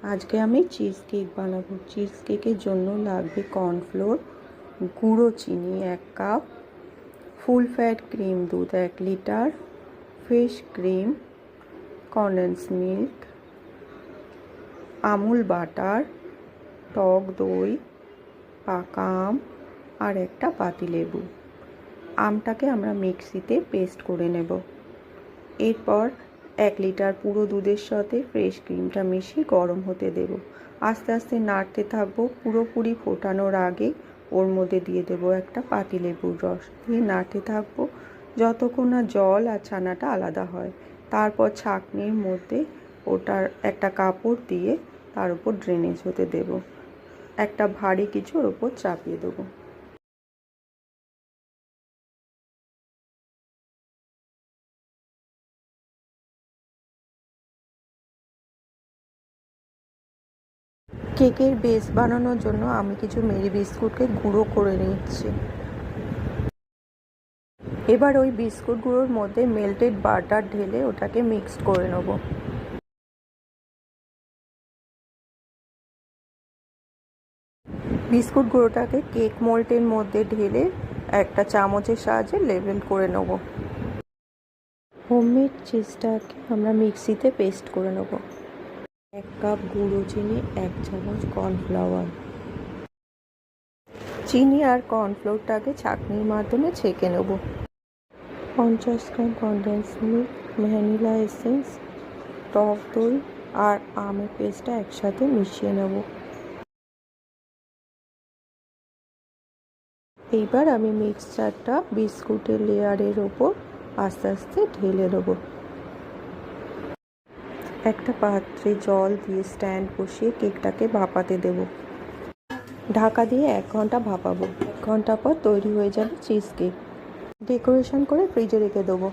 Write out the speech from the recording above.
আজকে আমি cheese cake বানাবো। চিজ কেকের জন্য লাগবে কর্নফ্লোর, গুঁড়ো চিনি 1 কাপ, ফুল ফ্যাট ক্রিম দুধ 1 litre, fresh cream, condense milk, Amul butter, টক দই, পাকা আম আর একটা পাতিলেবু। আমটাকে আমরা মিক্সিতে পেস্ট করে নেব। এরপর 1 লিটার পুরো দুধের সাথে ফ্রেশ ক্রিমটা মিশিয়ে গরম হতে দেব। আস্তে আস্তে নাড়তে থাকবো। পুরোপুরি ফোটানোর আগে ওর মধ্যে দিয়ে দেব একটা পাতিলেবুর রস, দিয়ে নাড়তে থাকবো যতক্ষণ না জল আর ছানাটা আলাদা হয়। তারপর ছাঁকনির মধ্যে ওটার একটা কাপড় দিয়ে তার উপর ড্রেনেজ হতে দেব। একটা ভারী কিছু ওর উপর চাপিয়ে দেবো। কেকের বেস বানানোর জন্য আমি কিছু মেরি বিস্কুটকে গুঁড়ো করে নিচ্ছি। এবার ওই বিস্কুট গুঁড়োর মধ্যে মেল্টেড বাটার ঢেলে ওটাকে মিক্সড করে নেব। বিস্কুট গুঁড়োটাকে কেক মোল্ডের মধ্যে ঢেলে একটা চামচের সাহায্যে লেবেল করে নেব। হোমমেড চিজটাকে আমরা মিক্সিতে পেস্ট করে নেব। 1 কাপ গুঁড়ো চিনি, 1 চামচ কর্নফ্লাওয়ার। চিনি আর কর্নফ্লোরটাকে ছাঁকনির মাধ্যমে ছেঁকে নেব। 50 গ্রাম কনডেন্স মিল্ক, ভ্যানিলা এসেন্স, টক দই আর আমের পেস্টটা একসাথে মিশিয়ে নেব। এইবার আমি মিক্সচারটা বিস্কুটের লেয়ারের ওপর আস্তে আস্তে ঢেলে দেবো। একটা পাত্রে জল দিয়ে স্ট্যান্ড বসিয়ে কেকটাকে ভাপাতে দেব। ঢাকা দিয়ে 1 ঘন্টা ভাপাবো। 1 ঘন্টা পর তৈরি হয়ে যাবে চিজ কেক। ডেকোরেশন করে ফ্রিজে রেখে দেবো।